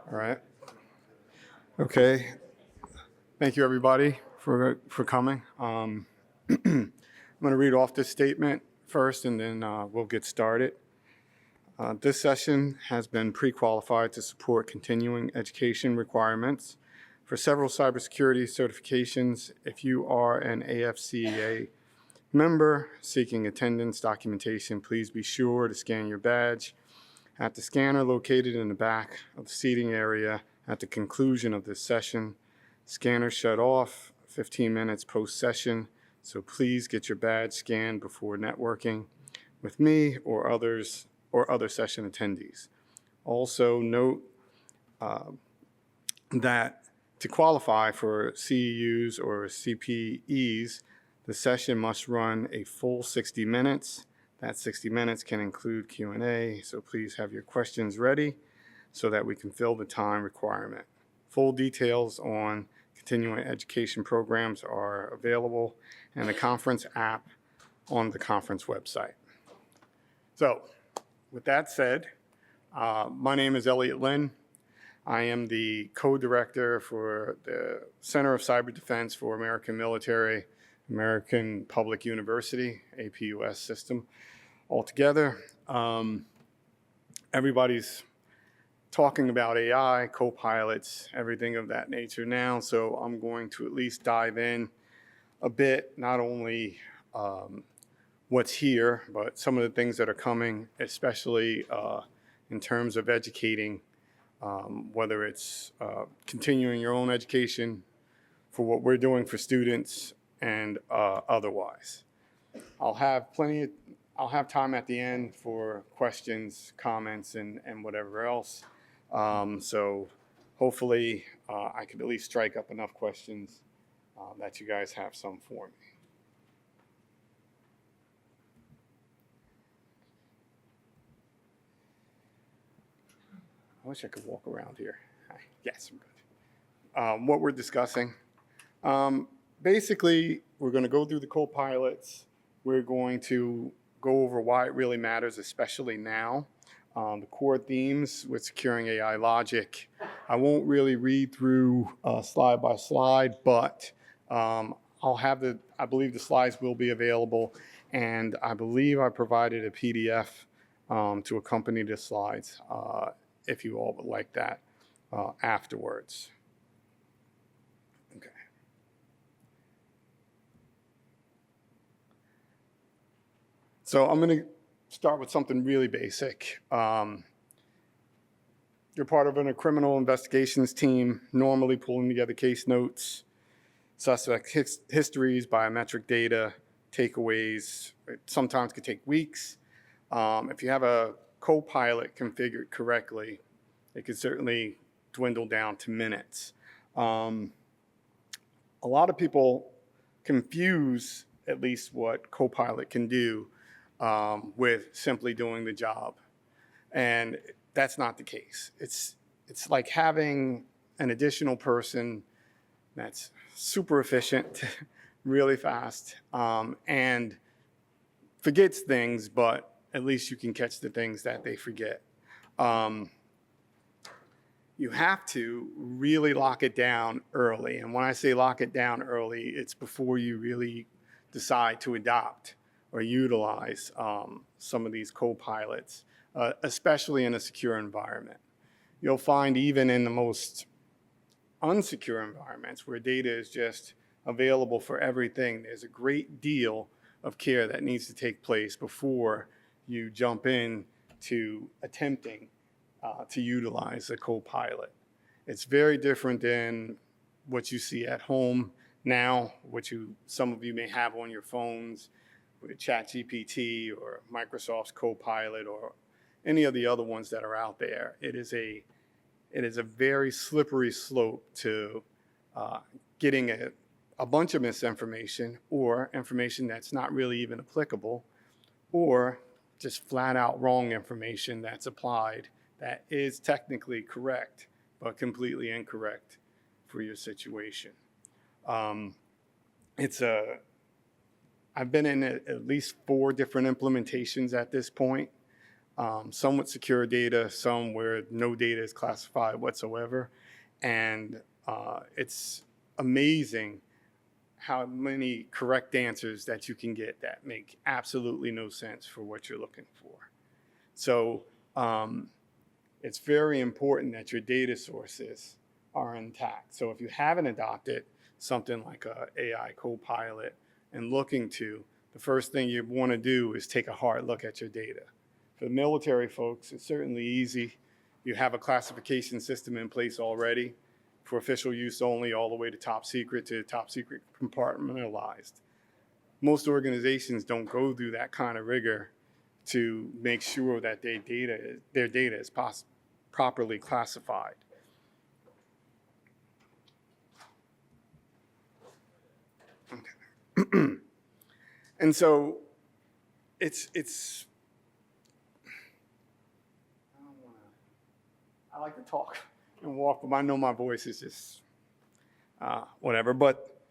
All right. Okay. Thank you, everybody, for coming. I'm going to read off this statement first, and then we'll get started. This session has been pre-qualified to support continuing education requirements for several cybersecurity certifications. If you are an AFCEA member seeking attendance documentation, please be sure to scan your badge at the scanner located in the back of the seating area at the conclusion of this session. Scanner shut off 15 minutes post-session, so please get your badge scanned before networking with me or others or other session attendees. Also note that to qualify for CEUs or CPEs, the session must run a full 60 minutes. That 60 minutes can include Q&A, so please have your questions ready so that we can fill the time requirement. Full details on continuing education programs are available in the conference app on the conference website. So, with that said, my name is Elliot Lynn. I am the co-director for the Center of Cyber Defense for American Military, American Public University, APUS system. Altogether, everybody's talking about AI, co-pilots, everything of that nature now, so I'm going to at least dive in a bit, not only what's here, but some of the things that are coming, especially in terms of educating, whether it's continuing your own education for what we're doing for students and otherwise. I'll have time at the end for questions, comments, and whatever else. So hopefully I could at least strike up enough questions that you guys have some for me. I wish I could walk around here. Yes, I'm good. What we're discussing. Basically, we're going to go through the co-pilots. We're going to go over why it really matters, especially now. The core themes with securing AI logic. I won't really read through slide by slide, but I'll have I believe the slides will be available, and I believe I provided a PDF to accompany the slides if you all would like that afterwards. Okay. So I'm going to start with something really basic. You're part of a criminal investigations team, normally pulling together case notes, suspect histories, biometric data, takeaways. It sometimes could take weeks. If you have a co-pilot configured correctly, it could certainly dwindle down to minutes. A lot of people confuse at least what co-pilot can do with simply doing the job. And that's not the case. It's like having an additional person that's super efficient, really fast, and forgets things, but at least you can catch the things that they forget. You have to really lock it down early. And when I say lock it down early, it's before you really decide to adopt or utilize some of these co-pilots, especially in a secure environment. You'll find even in the most unsecure environments where data is just available for everything, there's a great deal of care that needs to take place before you jump in to attempting to utilize a co-pilot. It's very different than what you see at home now, what some of you may have on your phones with ChatGPT or Microsoft's Copilot or any of the other ones that are out there. It is a very slippery slope to getting a bunch of misinformation or information that's not really even applicable, or just flat out wrong information that's applied that is technically correct, but completely incorrect for your situation. I've been in at least 4 different implementations at this point. some with secure data, some where no data is classified whatsoever. And it's amazing how many correct answers that you can get that make absolutely no sense for what you're looking for. So it's very important that your data sources are intact. So if you haven't adopted something like a AI Copilot and looking to, the first thing you want to do is take a hard look at your data. For the military folks, it's certainly easy. You have a classification system in place already for official use only, all the way to top secret compartmentalized. Most organizations don't go through that kind of rigor to make sure that their data is properly classified. Okay. And so it's I like to talk and walk, but I know my voice is just whatever. But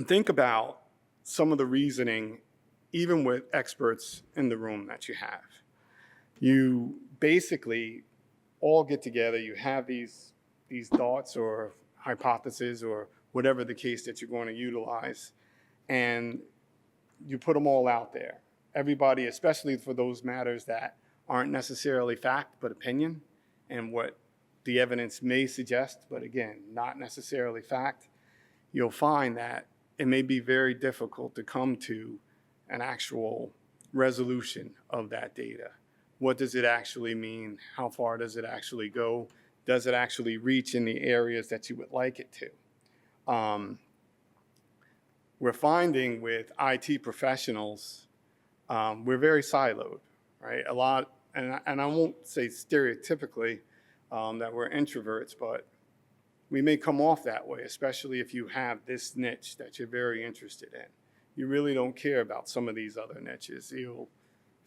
think about some of the reasoning, even with experts in the room that you have. You basically all get together, you have these thoughts or hypotheses or whatever the case that you're going to utilize, and you put them all out there. Everybody, especially for those matters that aren't necessarily fact, but opinion, and what the evidence may suggest, but again, not necessarily fact, you'll find that it may be very difficult to come to an actual resolution of that data. What does it actually mean? How far does it actually go? Does it actually reach in the areas that you would like it to? We're finding with IT professionals, we're very siloed, right? A lot, and I won't say stereotypically that we're introverts, but we may come off that way, especially if you have this niche that you're very interested in. You really don't care about some of these other niches. You'll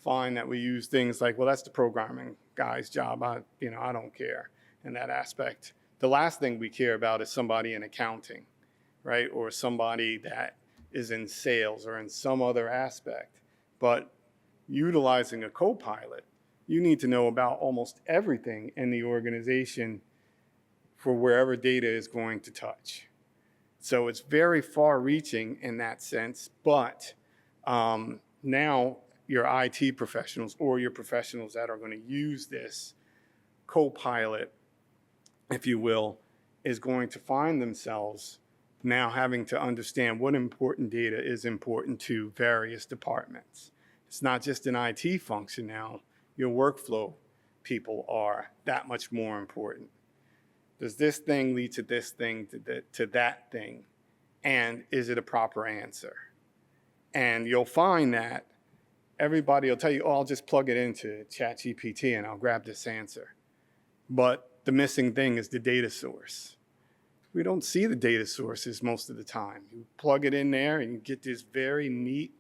find that we use things like, well, that's the programming guy's job. I don't care in that aspect. The last thing we care about is somebody in accounting, right? Or somebody that is in sales or in some other aspect. But utilizing a co-pilot, you need to know about almost everything in the organization for wherever data is going to touch. So it's very far-reaching in that sense, but now your IT professionals or your professionals that are going to use this co-pilot, if you will, is going to find themselves now having to understand what important data is important to various departments. It's not just an IT function now. Your workflow people are that much more important. Does this thing lead to this thing, to that thing? And is it a proper answer? And you'll find that everybody will tell you, oh, I'll just plug it into ChatGPT and I'll grab this answer. But the missing thing is the data source. We don't see the data sources most of the time. You plug it in there and you get this very neat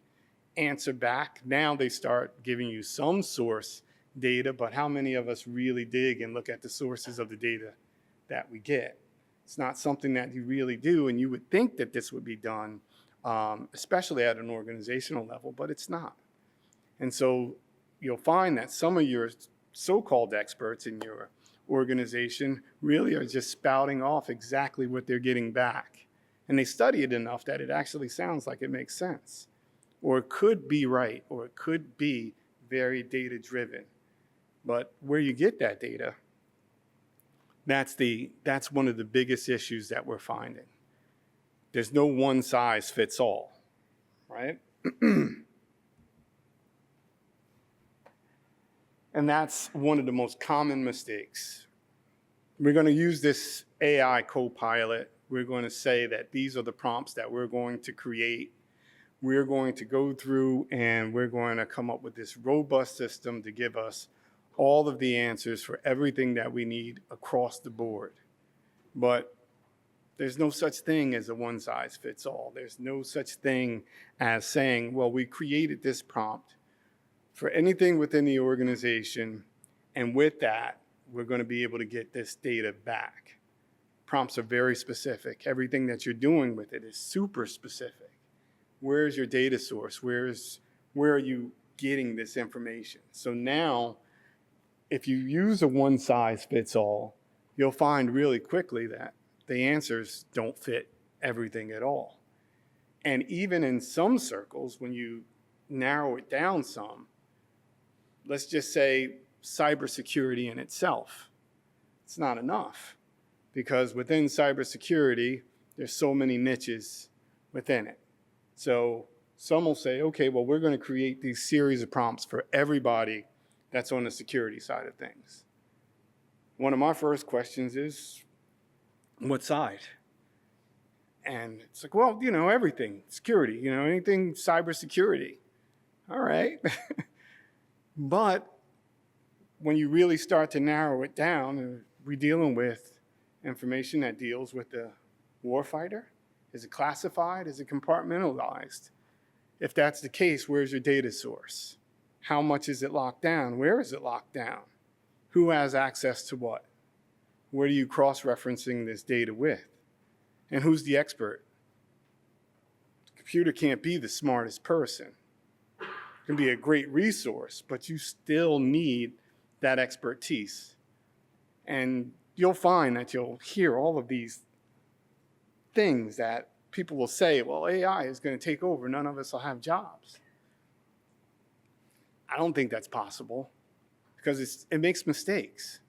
answer back. Now they start giving you some source data, but how many of us really dig and look at the sources of the data that we get? It's not something that you really do, and you would think that this would be done, especially at an organizational level, but it's not. And so you'll find that some of your so-called experts in your organization really are just spouting off exactly what they're getting back. And they study it enough that it actually sounds like it makes sense, or it could be right, or it could be very data-driven. But where you get that data, that's one of the biggest issues that we're finding. There's no one size fits all, right? And that's one of the most common mistakes. We're going to use this AI Copilot. We're going to say that these are the prompts that we're going to create. We're going to go through and we're going to come up with this robust system to give us all of the answers for everything that we need across the board. But there's no such thing as a one size fits all. There's no such thing as saying, well, we created this prompt for anything within the organization, and with that, we're going to be able to get this data back. Prompts are very specific. Everything that you're doing with it is super specific. Where's your data source? Where are you getting this information. So now, if you use a one-size-fits-all, you'll find really quickly that the answers don't fit everything at all. And even in some circles, when you narrow it down some, let's just say cybersecurity in itself, it's not enough, because within cybersecurity, there's so many niches within it. So some will say, okay, well, we're going to create these series of prompts for everybody that's on the security side of things. One of my first questions is, what side? And it's like, well, you know, everything, security, you know, anything cybersecurity. All right. But when you really start to narrow it down, we're dealing with information that deals with the warfighter. Is it classified? Is it compartmentalized? If that's the case, where's your data source? How much is it locked down? Where is it locked down? Who has access to what? Where are you cross-referencing this data with? And who's the expert? The computer can't be the smartest person. It can be a great resource, but you still need that expertise. And you'll find that you'll hear all of these things that people will say, well, AI is going to take over. None of us will have jobs. I don't think that's possible, because it makes mistakes.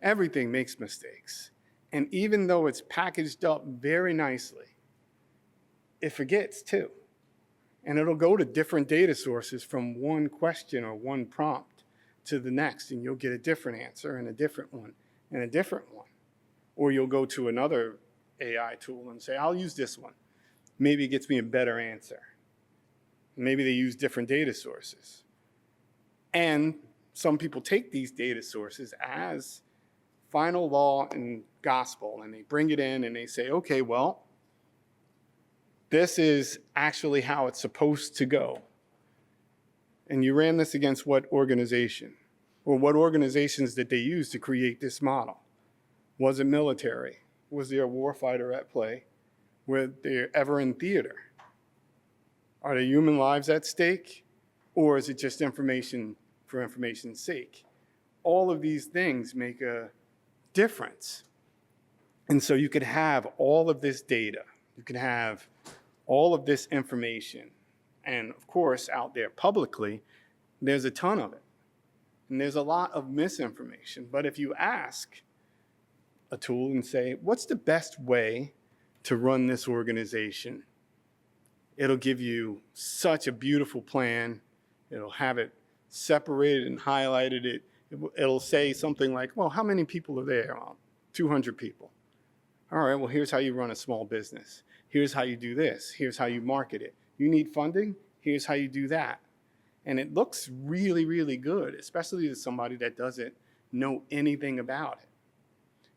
Everything makes mistakes. And even though it's packaged up very nicely, it forgets too. And it'll go to different data sources from one question or one prompt to the next, and you'll get a different answer and a different one and a different one. Or you'll go to another AI tool and say, I'll use this one. Maybe it gets me a better answer. Maybe they use different data sources. And some people take these data sources as final law and gospel, and they bring it in and they say, okay, well, this is actually how it's supposed to go. And you ran this against what organization? Or what organizations did they use to create this model? Was it military? Was there a warfighter at play? Were they ever in theater? Are there human lives at stake? Or is it just information for information's sake? All of these things make a difference. And so you could have all of this data. You could have all of this information. And of course, out there publicly, there's a ton of it. And there's a lot of misinformation. But if you ask a tool and say, what's the best way to run this organization? It'll give you such a beautiful plan. It'll have it separated and highlighted. It'll say something like, well, how many people are there? 200 people. All right, well, here's how you run a small business. Here's how you do this. Here's how you market it. You need funding? Here's how you do that. And it looks really, really good, especially to somebody that doesn't know anything about it.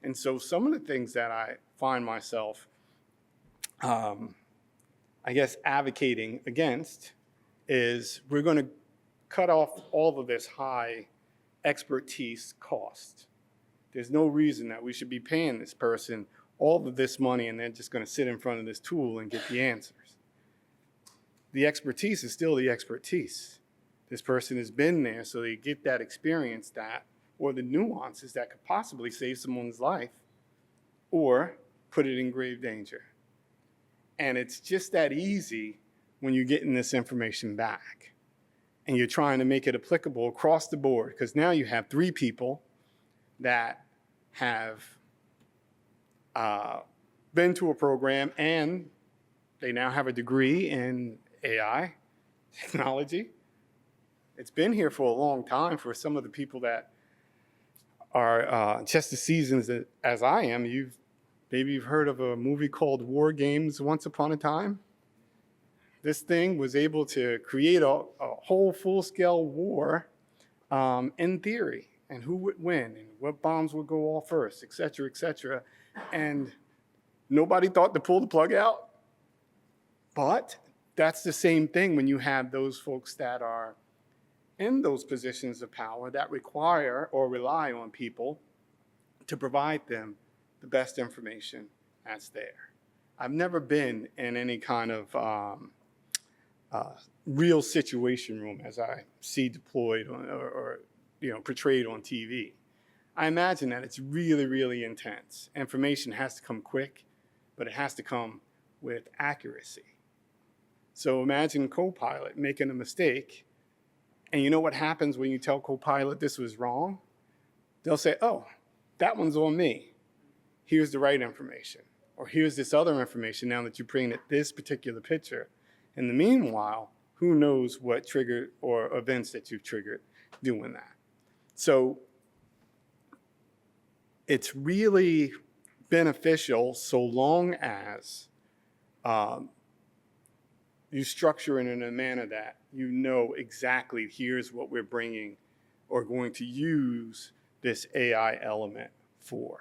And so some of the things that I find myself, I guess, advocating against is we're going to cut off all of this high expertise cost. There's no reason that we should be paying this person all of this money and they're just going to sit in front of this tool and get the answers. The expertise is still the expertise. This person has been there, so they get that experience that, or the nuances that could possibly save someone's life or put it in grave danger. And it's just that easy when you're getting this information back and you're trying to make it applicable across the board, because now you have 3 people that have been to a program and they now have a degree in AI technology. It's been here for a long time for some of the people that are just as seasoned as I am. Maybe you've heard of a movie called War Games Once Upon a Time. This thing was able to create a whole full-scale war in theory, and who would win, and what bombs would go off first, et cetera, et cetera. And nobody thought to pull the plug out. But that's the same thing when you have those folks that are in those positions of power that require or rely on people to provide them the best information that's there. I've never been in any kind of real situation room as I see deployed or portrayed on TV. I imagine that it's really, really intense. Information has to come quick, but it has to come with accuracy. So imagine Copilot making a mistake, and you know what happens when you tell Copilot this was wrong? They'll say, oh, that one's on me. Here's the right information. Or here's this other information now that you painted this particular picture. In the meanwhile, who knows what triggered or events that you've triggered doing that. So it's really beneficial so long as you structure it in a manner that you know exactly here's what we're bringing or going to use this AI element for.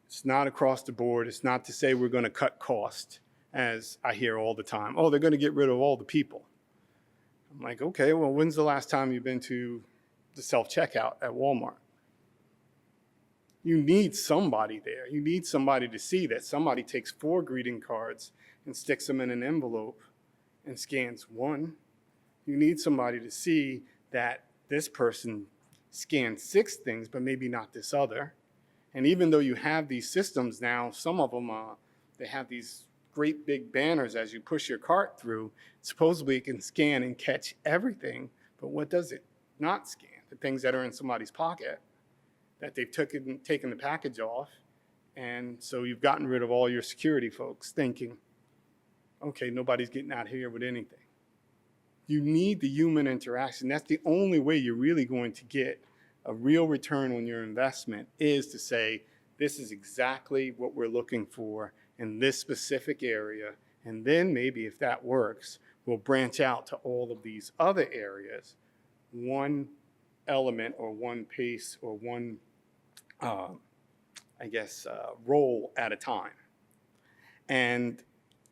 It's not across the board. It's not to say we're going to cut cost, as I hear all the time. Oh, they're going to get rid of all the people. I'm like, okay, well, when's the last time you've been to the self-checkout at Walmart? You need somebody there. You need somebody to see that somebody takes 4 greeting cards and sticks them in an envelope and scans one. You need somebody to see that this person scanned 6 things, but maybe not this other. And even though you have these systems now, some of them, they have these great big banners as you push your cart through. Supposedly it can scan and catch everything, but what does it not scan? The things that are in somebody's pocket that they've taken the package off. And so you've gotten rid of all your security folks thinking, okay, nobody's getting out here with anything. You need the human interaction. That's the only way you're really going to get a real return on your investment, is to say, this is exactly what we're looking for in this specific area. And then maybe if that works, we'll branch out to all of these other areas, one element or one pace or one, role at a time. And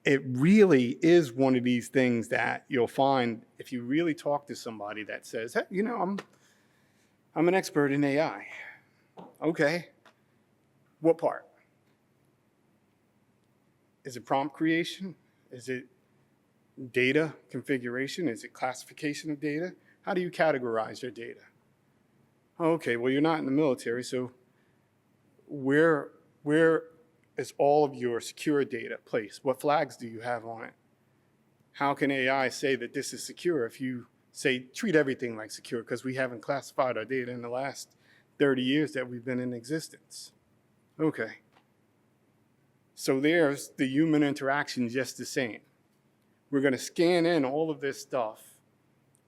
it really is one of these things that you'll find if you really talk to somebody that says, hey, I'm an expert in AI. Okay, what part? Is it prompt creation? Is it data configuration? Is it classification of data? How do you categorize your data? Okay, well, you're not in the military, so where is all of your secure data placed? What flags do you have on it? How can AI say that this is secure if you say treat everything like secure, because we haven't classified our data in the last 30 years that we've been in existence? Okay. So there's the human interaction just the same. We're going to scan in all of this stuff.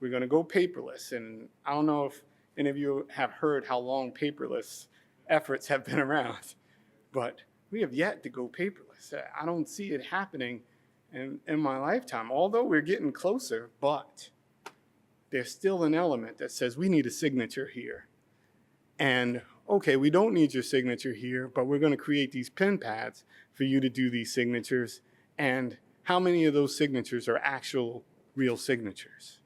We're going to go paperless. And I don't know if any of you have heard how long paperless efforts have been around, but we have yet to go paperless. I don't see it happening in my lifetime, although we're getting closer, but there's still an element that says we need a signature here. And okay, we don't need your signature here, but we're going to create these pen pads for you to do these signatures. And how many of those signatures are actual real signatures?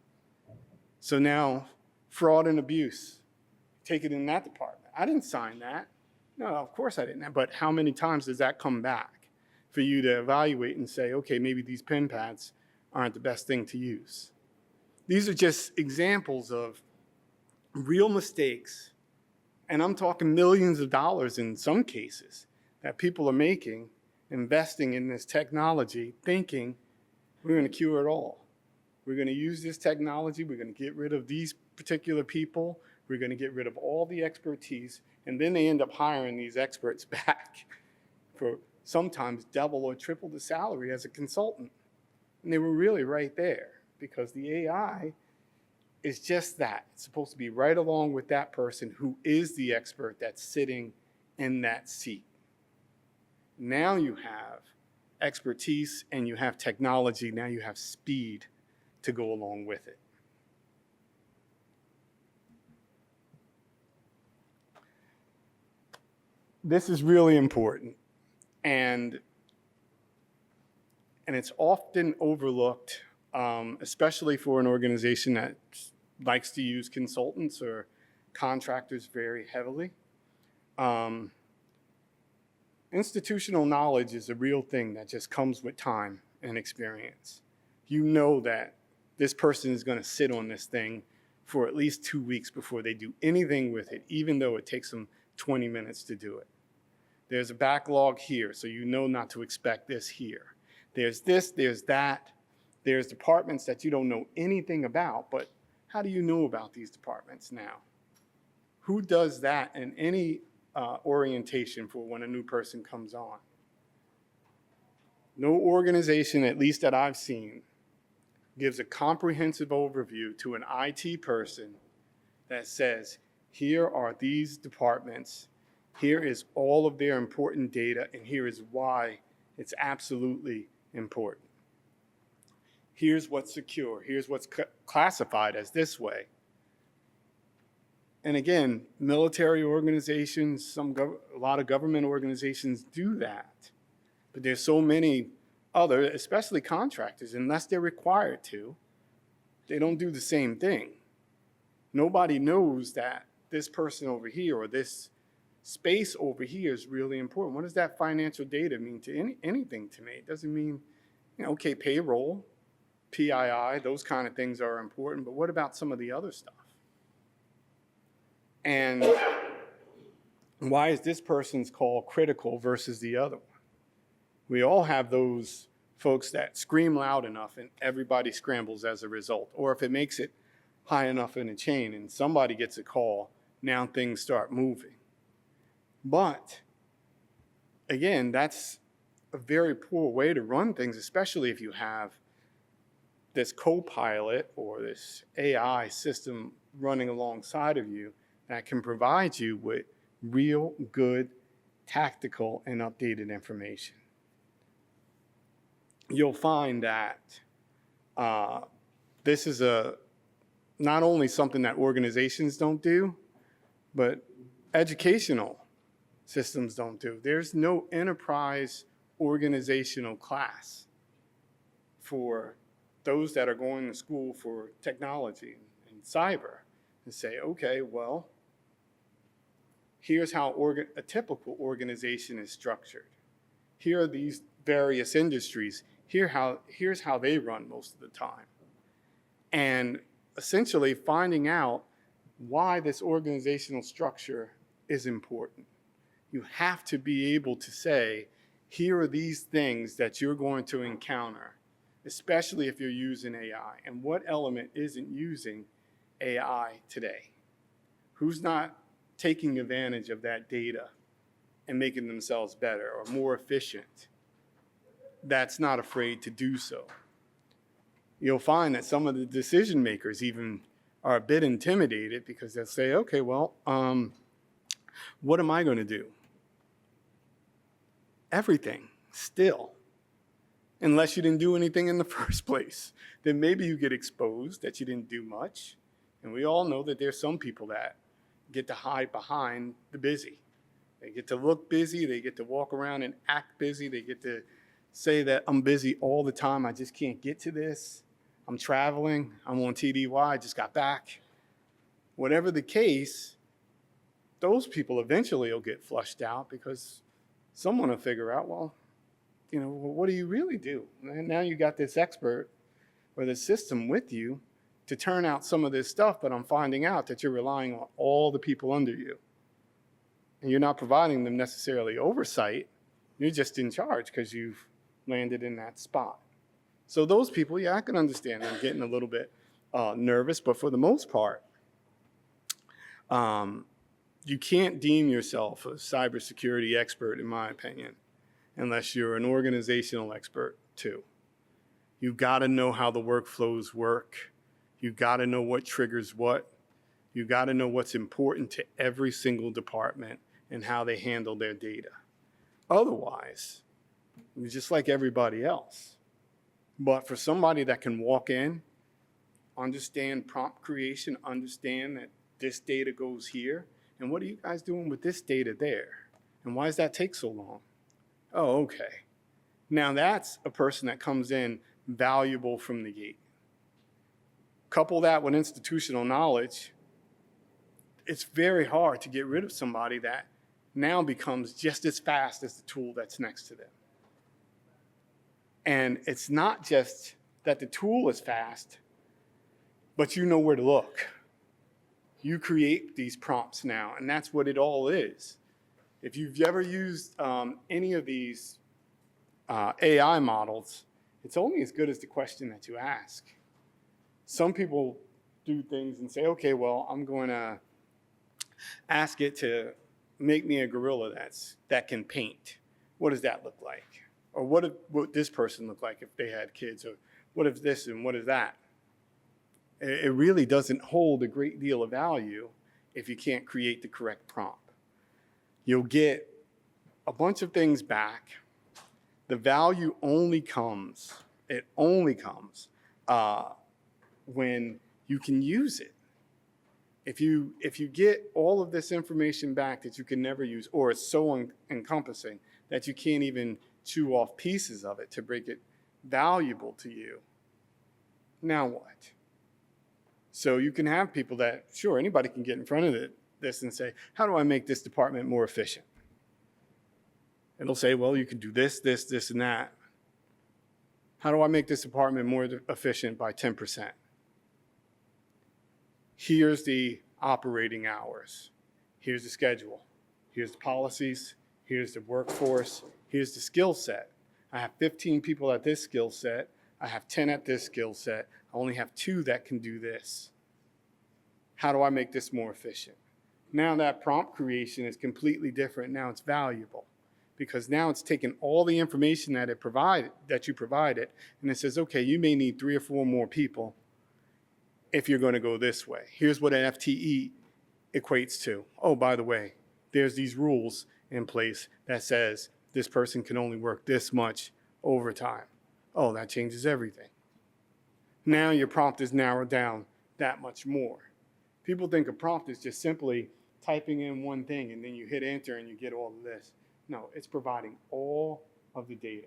So now, fraud and abuse, take it in that department. I didn't sign that. No, of course I didn't. But how many times does that come back for you to evaluate and say, okay, maybe these pen pads aren't the best thing to use? These are just examples of real mistakes, and I'm talking millions of dollars in some cases, that people are making, investing in this technology, thinking we're going to cure it all. We're going to use this technology, we're going to get rid of these particular people, we're going to get rid of all the expertise, and then they end up hiring these experts back for sometimes double or triple the salary as a consultant. And they were really right there, because the AI is just that. It's supposed to be right along with that person who is the expert that's sitting in that seat. Now you have expertise and you have technology. Now you have speed to go along with it. This is really important, and it's often overlooked, especially for an organization that likes to use consultants or contractors very heavily. Institutional knowledge is a real thing that just comes with time and experience. You know that this person is going to sit on this thing for at least 2 weeks before they do anything with it, even though it takes them 20 minutes to do it. There's a backlog here, so you know not to expect this here. There's this, there's that. There's departments that you don't know anything about, but how do you know about these departments now? Who does that in any orientation for when a new person comes on? No organization, at least that I've seen, gives a comprehensive overview to an IT person that says, here are these departments, here is all of their important data, and here is why it's absolutely important. Here's what's secure, here's what's classified as this way. And again, military organizations, a lot of government organizations do that. But there's so many other, especially contractors, unless they're required to, they don't do the same thing. Nobody knows that this person over here or this space over here is really important. What does that financial data mean to anything to me? It doesn't mean, okay, payroll, PII, those kind of things are important, but what about some of the other stuff? And why is this person's call critical versus the other one? We all have those folks that scream loud enough and everybody scrambles as a result. Or if it makes it high enough in a chain and somebody gets a call, now things start moving. But again, that's a very poor way to run things, especially if you have this co-pilot or this AI system running alongside of you that can provide you with real good tactical and updated information. You'll find that this is not only something that organizations don't do, but educational systems don't do. There's no enterprise organizational class for those that are going to school for technology and cyber and say, okay, well, here's how a typical organization is structured. Here are these various industries. Here's how they run most of the time. And essentially finding out why this organizational structure is important. You have to be able to say, here are these things that you're going to encounter, especially if you're using AI. And what element isn't using AI today? Who's not taking advantage of that data and making themselves better or more efficient? That's not afraid to do so. You'll find that some of the decision makers even are a bit intimidated because they'll say, okay, well, what am I going to do? Everything, still. Unless you didn't do anything in the first place. Then maybe you get exposed that you didn't do much. And we all know that there's some people that get to hide behind the busy. They get to look busy, they get to walk around and act busy, they get to say that I'm busy all the time, I just can't get to this. I'm traveling, I'm on TDY, I just got back. Whatever the case, those people eventually will get flushed out because someone will figure out, well, what do you really do? And now you got this expert or this system with you to turn out some of this stuff, but I'm finding out that you're relying on all the people under you. And you're not providing them necessarily oversight, you're just in charge because you've landed in that spot. So those people, yeah, I can understand them getting a little bit nervous, but for the most part, you can't deem yourself a cybersecurity expert, in my opinion, unless you're an organizational expert too. You've got to know how the workflows work. You've got to know what triggers what. You've got to know what's important to every single department and how they handle their data. Otherwise, you're just like everybody else. But for somebody that can walk in, understand prompt creation, understand that this data goes here, and what are you guys doing with this data there? And why does that take so long? Oh, okay. Now that's a person that comes in valuable from the gate. Couple that with institutional knowledge, it's very hard to get rid of somebody that now becomes just as fast as the tool that's next to them. And it's not just that the tool is fast, but you know where to look. You create these prompts now, and that's what it all is. If you've ever used any of these AI models, it's only as good as the question that you ask. Some people do things and say, okay, well, I'm going to ask it to make me a gorilla that can paint. What does that look like? Or what would this person look like if they had kids? Or what if this and what is that? It really doesn't hold a great deal of value if you can't create the correct prompt. You'll get a bunch of things back. The value only comes, when you can use it. If you get all of this information back that you can never use, or it's so encompassing that you can't even chew off pieces of it to make it valuable to you, now what? So you can have people that, sure, anybody can get in front of this and say, how do I make this department more efficient? It'll say, well, you can do this, this, this, and that. How do I make this department more efficient by 10%? Here's the operating hours. Here's the schedule. Here's the policies. Here's the workforce. Here's the skill set. I have 15 people at this skill set. I have 10 at this skill set. I only have 2 that can do this. How do I make this more efficient? Now that prompt creation is completely different. Now it's valuable because now it's taken all the information that you provided, and it says, okay, you may need 3 or 4 more people if you're going to go this way. Here's what an FTE equates to. Oh, by the way, there's these rules in place that says this person can only work this much overtime. Oh, that changes everything. Now your prompt is narrowed down that much more. People think a prompt is just simply typing in one thing and then you hit enter and you get all of this. No, it's providing all of the data.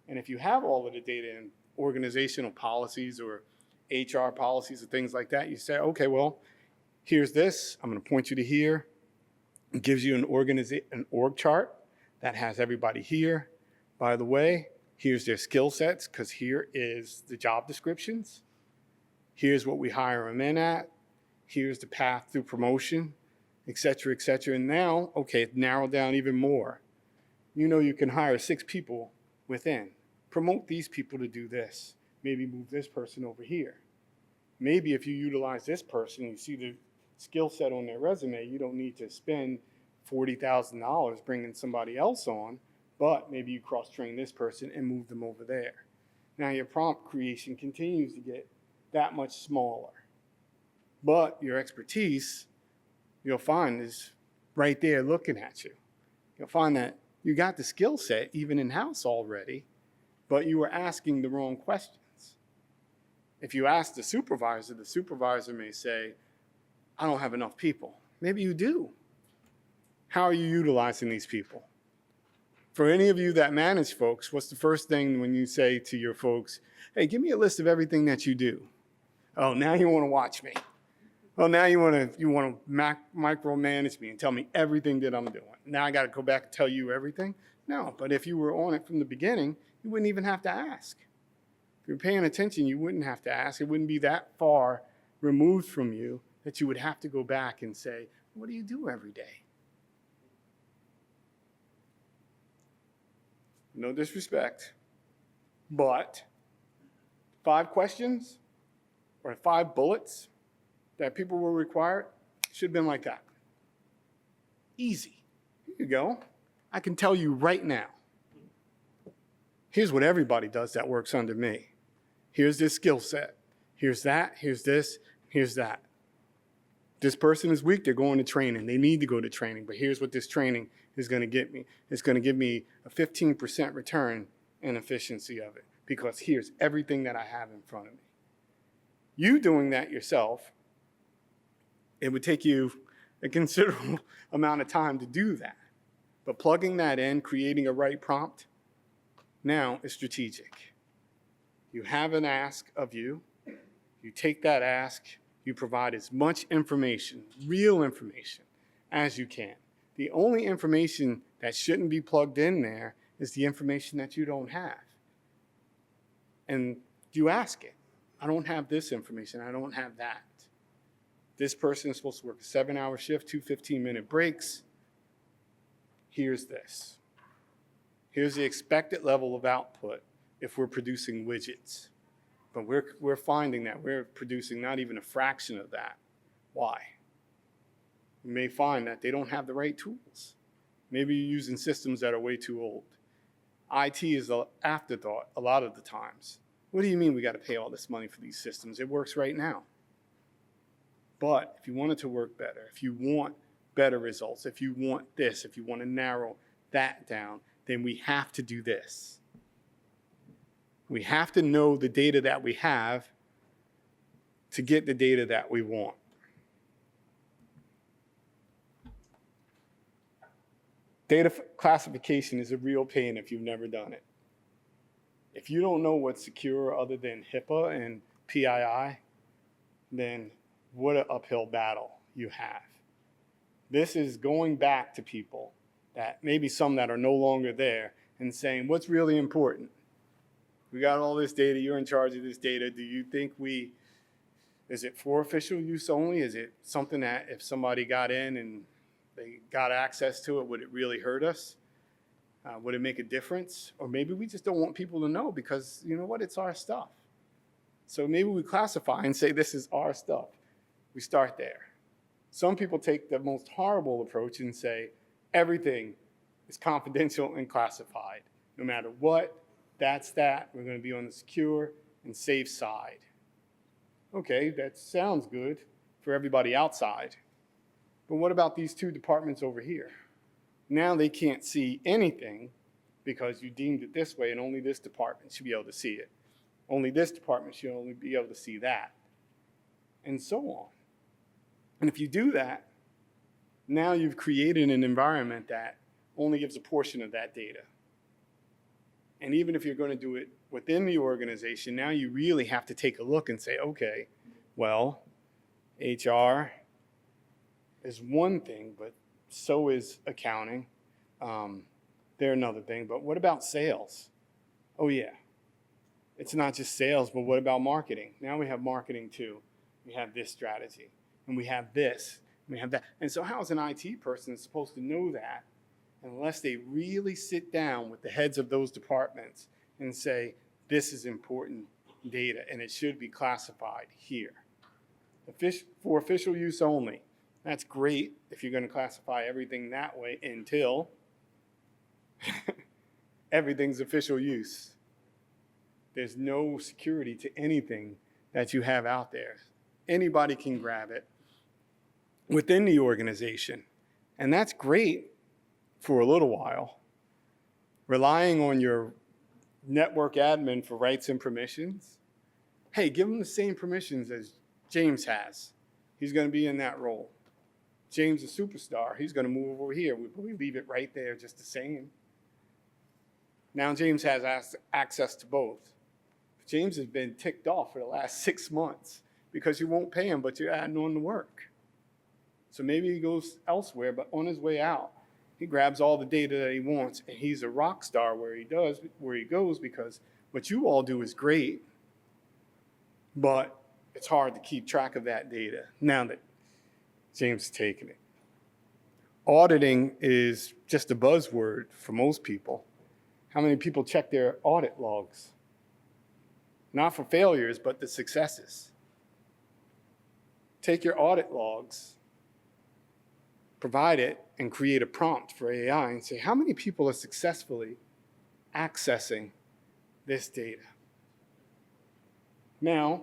And if you have all of the data in organizational policies or HR policies or things like that, you say, okay, well, here's this. I'm going to point you to here. It gives you an org chart that has everybody here. By the way, here's their skill sets because here is the job descriptions. Here's what we hire them in at. Here's the path through promotion, et cetera, et cetera. And now, okay, it's narrowed down even more. You know you can hire 6 people within. Promote these people to do this. Maybe move this person over here. Maybe if you utilize this person, you see the skill set on their resume, you don't need to spend $40,000 bringing somebody else on, but maybe you cross-train this person and move them over there. Now your prompt creation continues to get that much smaller. But your expertise, you'll find, is right there looking at you. You'll find that you got the skill set even in-house already, but you were asking the wrong questions. If you ask the supervisor may say, I don't have enough people. Maybe you do. How are you utilizing these people? For any of you that manage folks, what's the first thing when you say to your folks, hey, give me a list of everything that you do? Oh, now you want to watch me. Oh, now you want to micromanage me and tell me everything that I'm doing. Now I got to go back and tell you everything? No, but if you were on it from the beginning, you wouldn't even have to ask. If you're paying attention, you wouldn't have to ask. It wouldn't be that far removed from you that you would have to go back and say, what do you do every day? No disrespect, but 5 questions or 5 bullets that people were required should have been like that. Easy. Here you go. I can tell you right now. Here's what everybody does that works under me. Here's this skill set. Here's that. Here's this. Here's that. This person is weak. They're going to training. They need to go to training. But here's what this training is going to get me. It's going to give me a 15% return in efficiency of it because here's everything that I have in front of me. You doing that yourself, it would take you a considerable amount of time to do that. But plugging that in, creating a right prompt, now is strategic. You have an ask of you. You take that ask. You provide as much information, real information, as you can. The only information that shouldn't be plugged in there is the information that you don't have. And you ask it. I don't have this information. I don't have that. This person is supposed to work a 7-hour shift, 2 15-minute breaks. Here's this. Here's the expected level of output if we're producing widgets. But we're finding that we're producing not even a fraction of that. Why? We may find that they don't have the right tools. Maybe you're using systems that are way too old. IT is an afterthought a lot of the times. What do you mean we got to pay all this money for these systems? It works right now. But if you want it to work better, if you want better results, if you want this, if you want to narrow that down, then we have to do this. We have to know the data that we have to get the data that we want. Data classification is a real pain if you've never done it. If you don't know what's secure other than HIPAA and PII, then what an uphill battle you have. This is going back to people, that maybe some that are no longer there, and saying, what's really important? We got all this data, you're in charge of this data. Do you think is it for official use only? Is it something that if somebody got in and they got access to it, would it really hurt us? Would it make a difference? Or maybe we just don't want people to know because, you know what, it's our stuff. So maybe we classify and say this is our stuff. We start there. Some people take the most horrible approach and say everything is confidential and classified. No matter what, that's that. We're going to be on the secure and safe side. Okay, that sounds good for everybody outside. But what about these two departments over here? Now they can't see anything because you deemed it this way and only this department should be able to see it. Only this department should only be able to see that. And so on. And if you do that, now you've created an environment that only gives a portion of that data. And even if you're going to do it within the organization, now you really have to take a look and say, okay, well, HR is one thing, but so is accounting. They're another thing. But what about sales? Oh, yeah. It's not just sales, but what about marketing? Now we have marketing too. We have this strategy, and we have this, and we have that. And so how is an IT person supposed to know that unless they really sit down with the heads of those departments and say, this is important data, and it should be classified here. For official use only. That's great if you're going to classify everything that way until everything's official use. There's no security to anything that you have out there. Anybody can grab it within the organization. And that's great for a little while. Relying on your network admin for rights and permissions. Hey, give them the same permissions as James has. He's going to be in that role. James is a superstar. He's going to move over here. We leave it right there just the same. Now James has access to both. James has been ticked off for the last 6 months because you won't pay him, but you're adding on the work. So maybe he goes elsewhere, but on his way out, he grabs all the data that he wants, and he's a rock star where he goes, because what you all do is great, but it's hard to keep track of that data now that James has taken it. Auditing is just a buzzword for most people. How many people check their audit logs? Not for failures, but the successes. Take your audit logs, provide it, and create a prompt for AI and say, how many people are successfully accessing this data? Now,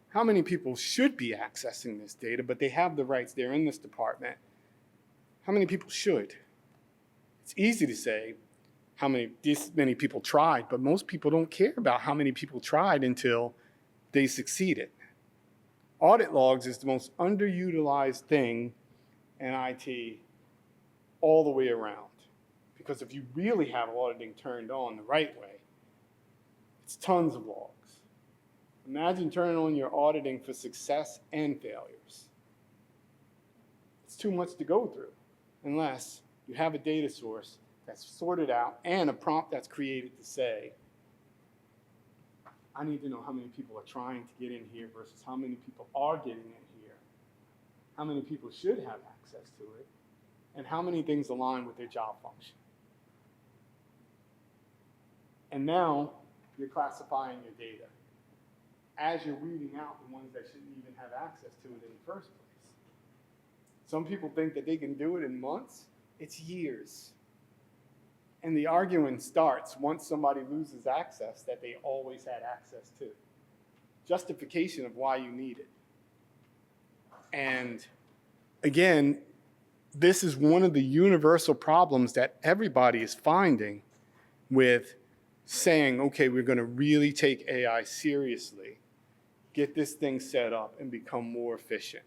how many people should be accessing this data, but they have the rights, they're in this department? How many people should? It's easy to say this many people tried, but most people don't care about how many people tried until they succeeded. Audit logs is the most underutilized thing in IT all the way around. Because if you really have auditing turned on the right way, it's tons of logs. Imagine turning on your auditing for success and failures. It's too much to go through unless you have a data source that's sorted out and a prompt that's created to say, I need to know how many people are trying to get in here versus how many people are getting in here, how many people should have access to it, and how many things align with their job function. And now you're classifying your data as you're weeding out the ones that shouldn't even have access to it in the first place. Some people think that they can do it in months. It's years. And the argument starts once somebody loses access that they always had access to. Justification of why you need it. And again, this is one of the universal problems that everybody is finding with saying, okay, we're going to really take AI seriously, get this thing set up, and become more efficient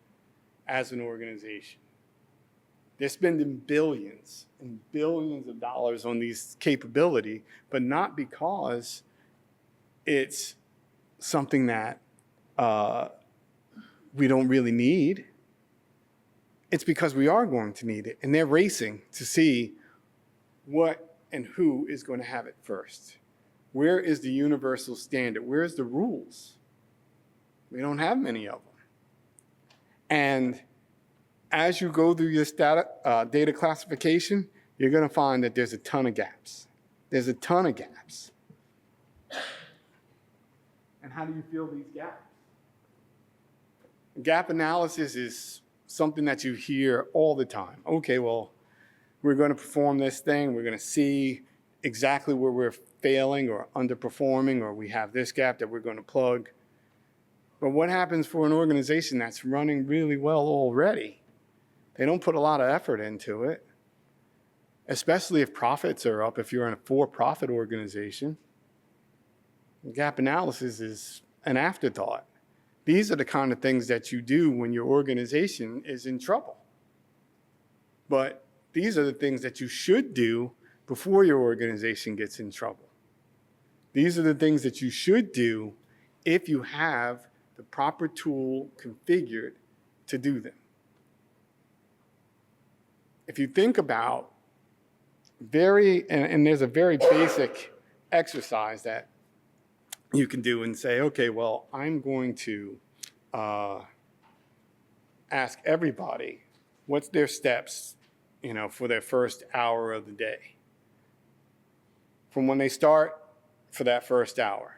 as an organization. They're spending billions and billions of dollars on these capability, but not because it's something that we don't really need. It's because we are going to need it, and they're racing to see what and who is going to have it first. Where is the universal standard? Where's the rules? We don't have many of them. And as you go through this data classification, you're going to find that there's a ton of gaps. There's a ton of gaps. And how do you fill these gaps? Gap analysis is something that you hear all the time. Okay, well, we're going to perform this thing. We're going to see exactly where we're failing or underperforming, or we have this gap that we're going to plug. But what happens for an organization that's running really well already? They don't put a lot of effort into it, especially if profits are up, if you're in a for-profit organization. Gap analysis is an afterthought. These are the kind of things that you do when your organization is in trouble. But these are the things that you should do before your organization gets in trouble. These are the things that you should do if you have the proper tool configured to do them. If you think about and there's a very basic exercise that you can do and say, okay, well, I'm going to ask everybody what's their steps, for their first hour of the day. From when they start for that first hour.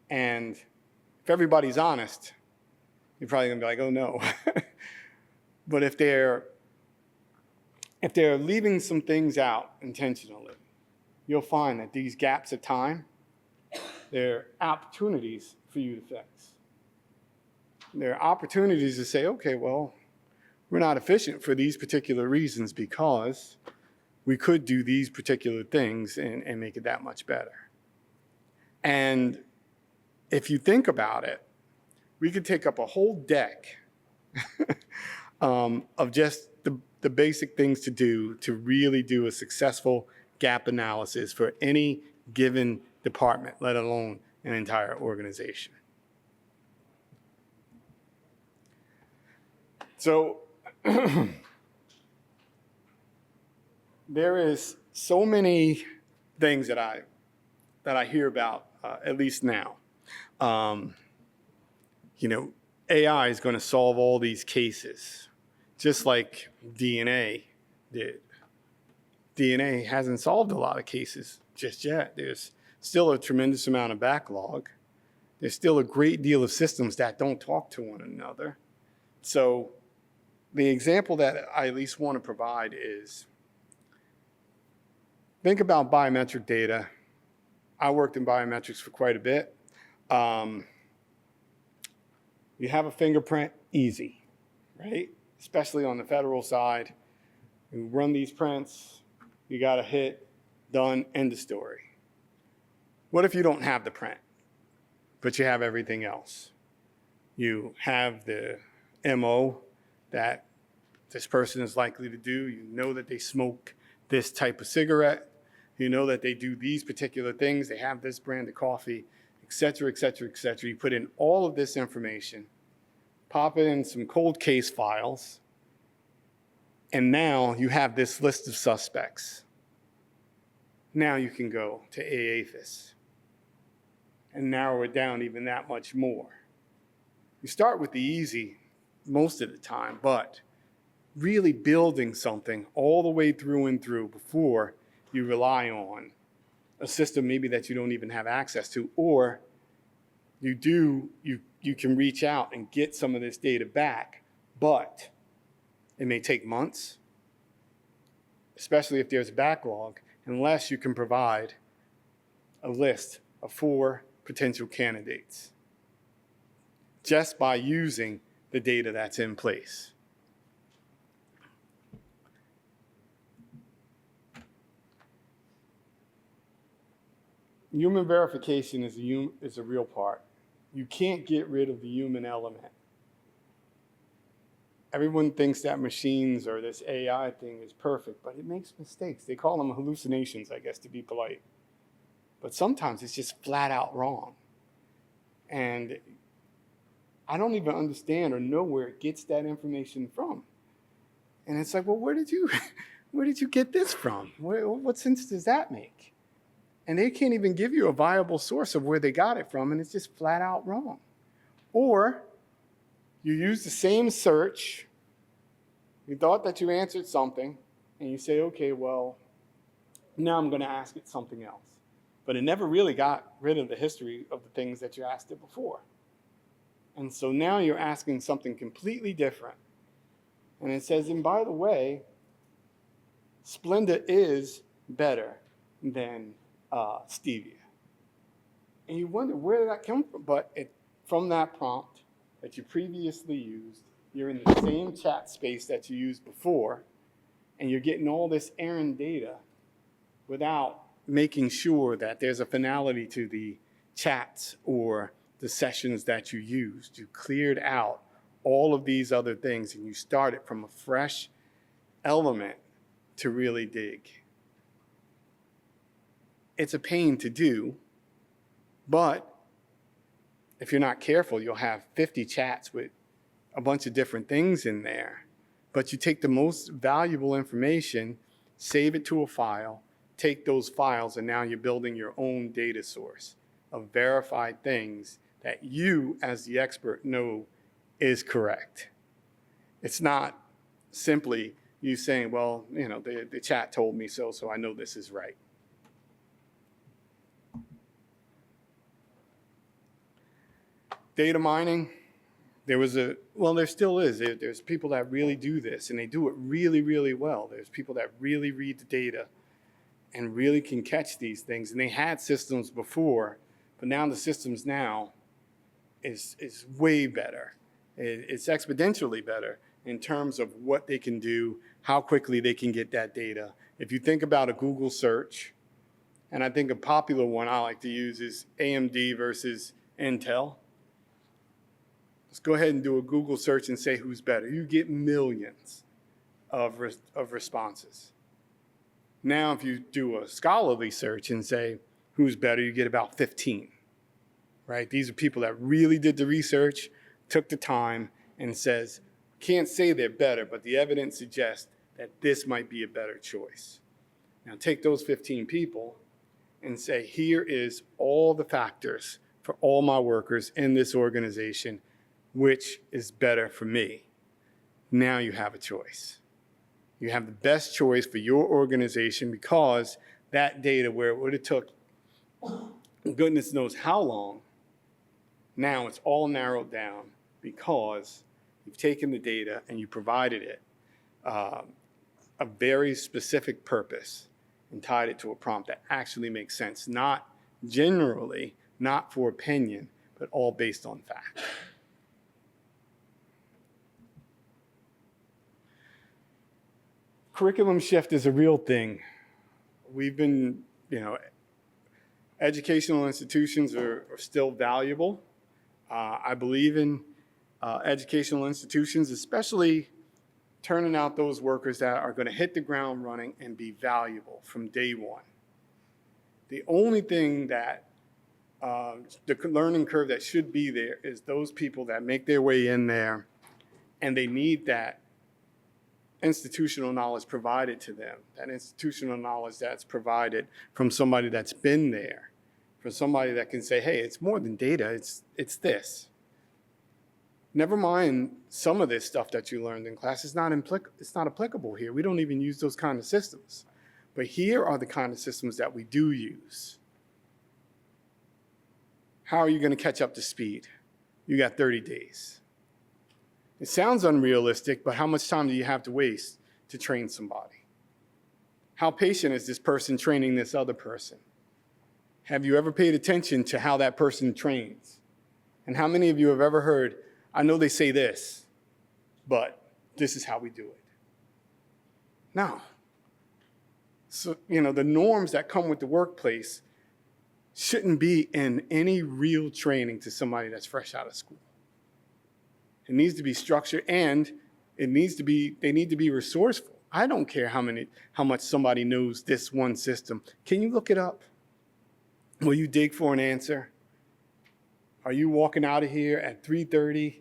And if everybody's honest, you're probably gonna be like, oh no. But if they're leaving some things out intentionally, you'll find that these gaps of time, they're opportunities for you to fix. They're opportunities to say, okay, well, we're not efficient for these particular reasons because we could do these particular things and make it that much better. And if you think about it, we could take up a whole deck of just the basic things to do to really do a successful gap analysis for any given department, let alone an entire organization. So there is so many things that I hear about, at least now. AI is going to solve all these cases, just like DNA did. DNA hasn't solved a lot of cases just yet. There's still a tremendous amount of backlog. There's still a great deal of systems that don't talk to one another. So the example that I at least want to provide is, think about biometric data. I worked in biometrics for quite a bit. You have a fingerprint, easy, right? Especially on the federal side. You run these prints, you got a hit, done, end of story. What if you don't have the print, but you have everything else? You have the MO that this person is likely to do. You know that they smoke this type of cigarette. You know that they do these particular things. They have this brand of coffee, et cetera, et cetera, et cetera. You put in all of this information, pop it in some cold case files, and now you have this list of suspects. Now you can go to AAFIS and narrow it down even that much more. You start with the easy most of the time, but really building something all the way through and through before you rely on a system maybe that you don't even have access to, or you can reach out and get some of this data back, but it may take months, especially if there's a backlog, unless you can provide a list of 4 potential candidates just by using the data that's in place. Human verification is a real part. You can't get rid of the human element. Everyone thinks that machines or this AI thing is perfect, but it makes mistakes. They call them hallucinations, I guess, to be polite. But sometimes it's just flat out wrong. And I don't even understand or know where it gets that information from. And it's like, well, where did you get this from? What sense does that make? And they can't even give you a viable source of where they got it from, and it's just flat out wrong. Or you use the same search, you thought that you answered something, and you say, okay, well, now I'm going to ask it something else. But it never really got rid of the history of the things that you asked it before. And so now you're asking something completely different. And it says, and by the way, Splenda is better than stevia. And you wonder where did that come from? But from that prompt that you previously used, you're in the same chat space that you used before, and you're getting all this errand data without making sure that there's a finality to the chats or the sessions that you used. You cleared out all of these other things, and you started from a fresh element to really dig. It's a pain to do, but if you're not careful, you'll have 50 chats with a bunch of different things in there. But you take the most valuable information, save it to a file, take those files, and now you're building your own data source of verified things that you, as the expert, know is correct. It's not simply you saying, well, you know, the chat told me so I know this is right. Data mining, there still is. There's people that really do this, and they do it really, really well. There's people that really read the data and really can catch these things. And they had systems before, but now the systems now is way better. It's exponentially better in terms of what they can do, how quickly they can get that data. If you think about a Google search, and I think a popular one I like to use is AMD versus Intel. Let's go ahead and do a Google search and say who's better. You get millions of responses. Now, if you do a scholarly search and say who's better, you get about 15, right? These are people that really did the research, took the time, and says, can't say they're better, but the evidence suggests that this might be a better choice. Now, take those 15 people and say, here is all the factors for all my workers in this organization, which is better for me. Now you have a choice. You have the best choice for your organization because that data, where it would have took goodness knows how long, now it's all narrowed down because you've taken the data and you provided it a very specific purpose and tied it to a prompt that actually makes sense, not generally, not for opinion, but all based on fact. Curriculum shift is a real thing. We've been, educational institutions are still valuable. I believe in educational institutions, especially turning out those workers that are going to hit the ground running and be valuable from day one. The only thing that the learning curve that should be there is those people that make their way in there and they need that institutional knowledge provided to them, that institutional knowledge that's provided from somebody that's been there for somebody that can say, hey, it's more than data, it's this. Never mind some of this stuff that you learned in class. It's not applicable here. We don't even use those kind of systems. But here are the kind of systems that we do use. How are you going to catch up to speed? You got 30 days. It sounds unrealistic, but how much time do you have to waste to train somebody? How patient is this person training this other person? Have you ever paid attention to how that person trains? And how many of you have ever heard, I know they say this, but this is how we do it? No. So, the norms that come with the workplace shouldn't be in any real training to somebody that's fresh out of school. It needs to be structured, and they need to be resourceful. I don't care how much somebody knows this one system. Can you look it up? Will you dig for an answer? Are you walking out of here at 3:30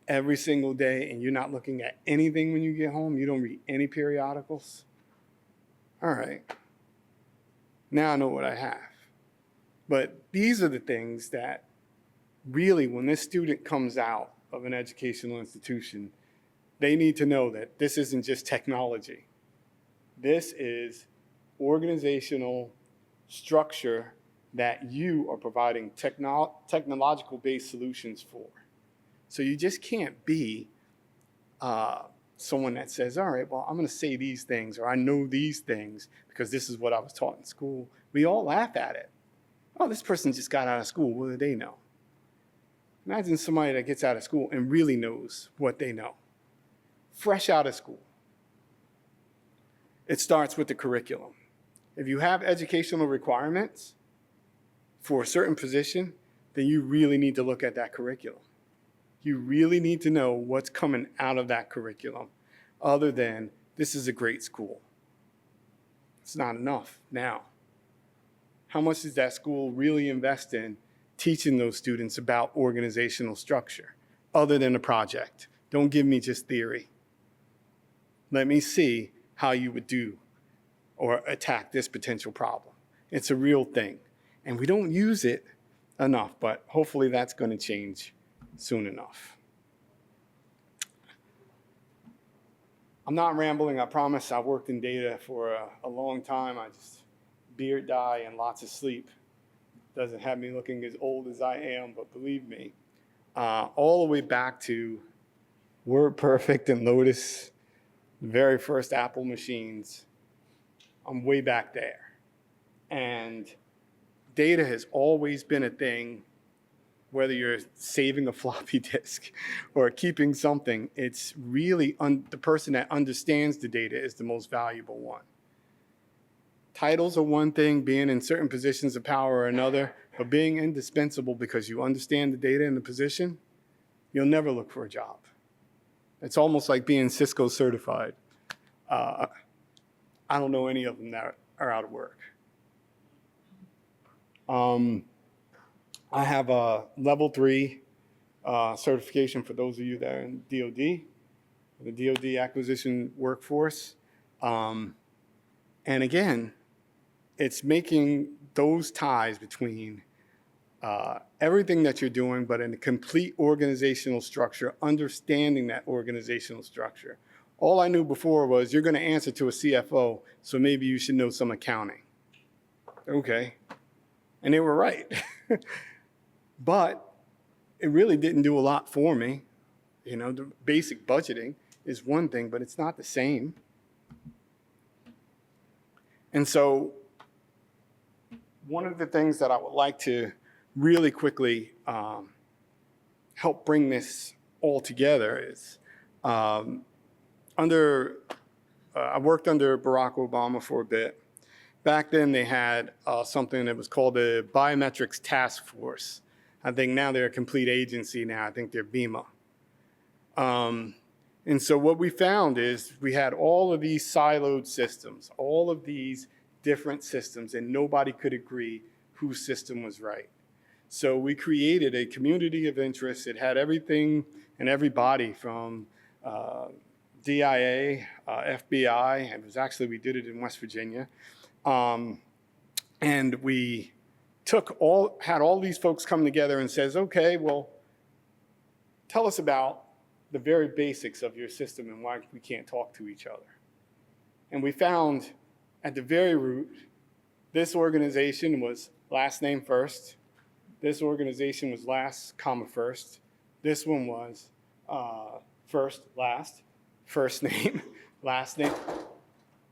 every single day and you're not looking at anything when you get home? You don't read any periodicals? All right. Now I know what I have. But these are the things that really, when this student comes out of an educational institution, they need to know that this isn't just technology. This is organizational structure that you are providing technological-based solutions for. So you just can't be someone that says, all right, well, I'm going to say these things, or I know these things because this is what I was taught in school. We all laugh at it. Oh, this person just got out of school. What do they know? Imagine somebody that gets out of school and really knows what they know. Fresh out of school. It starts with the curriculum. If you have educational requirements for a certain position, then you really need to look at that curriculum. You really need to know what's coming out of that curriculum, other than this is a great school. It's not enough now. How much does that school really invest in teaching those students about organizational structure, other than a project? Don't give me just theory. Let me see how you would do or attack this potential problem. It's a real thing. And we don't use it enough, but hopefully that's going to change soon enough. I'm not rambling, I promise. I've worked in data for a long time. Beard dye and lots of sleep doesn't have me looking as old as I am, but believe me, all the way back to WordPerfect and Lotus, the very first Apple machines, I'm way back there. And data has always been a thing, whether you're saving a floppy disk or keeping something. It's really the person that understands the data is the most valuable one. Titles are one thing, being in certain positions of power are another, but being indispensable because you understand the data and the position, you'll never look for a job. It's almost like being Cisco certified. I don't know any of them that are out of work. I have a level 3 certification for those of you that are in DoD, the DoD acquisition workforce. And again, it's making those ties between everything that you're doing, but in a complete organizational structure, understanding that organizational structure. All I knew before was you're going to answer to a CFO, so maybe you should know some accounting. Okay. And they were right. But it really didn't do a lot for me. The basic budgeting is one thing, but it's not the same. And so one of the things that I would like to really quickly help bring this all together is I worked under Barack Obama for a bit. Back then they had something that was called the Biometrics Task Force. I think now they're a complete agency now. I think they're BEMA. And so what we found is we had all of these siloed systems, all of these different systems, and nobody could agree whose system was right. So we created a community of interest. It had everything and everybody from DIA, FBI. It was actually, we did it in West Virginia. And we had all these folks come together and says, okay, well, tell us about the very basics of your system and why we can't talk to each other. And we found at the very root, this organization was last name first. This organization was last, comma, first. This one was first, last, first name, last name.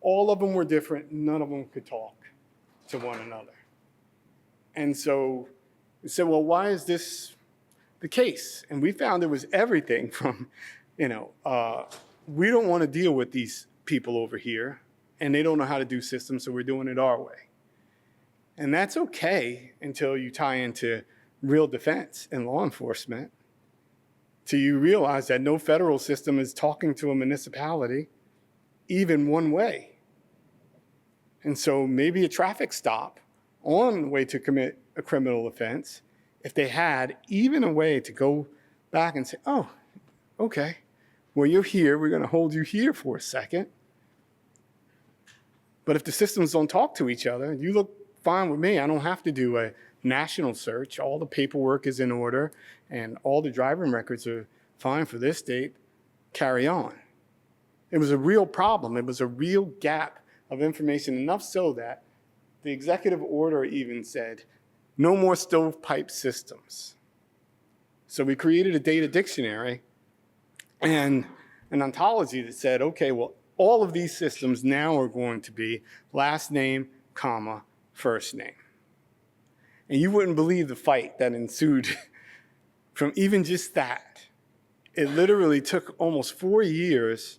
All of them were different. None of them could talk to one another. And so we said, well, why is this the case? And we found it was everything from, we don't want to deal with these people over here, and they don't know how to do systems, so we're doing it our way. And that's okay until you tie into real defense and law enforcement, till you realize that no federal system is talking to a municipality even one way. And so maybe a traffic stop on the way to commit a criminal offense, if they had even a way to go back and say, oh, okay, well, you're here, we're going to hold you here for a second. But if the systems don't talk to each other, you look fine with me. I don't have to do a national search. All the paperwork is in order, and all the driving records are fine for this state. Carry on. It was a real problem. It was a real gap of information, enough so that the executive order even said, no more stovepipe systems. So we created a data dictionary and an ontology that said, okay, well, all of these systems now are going to be last name, comma, first name. And you wouldn't believe the fight that ensued from even just that. It literally took almost 4 years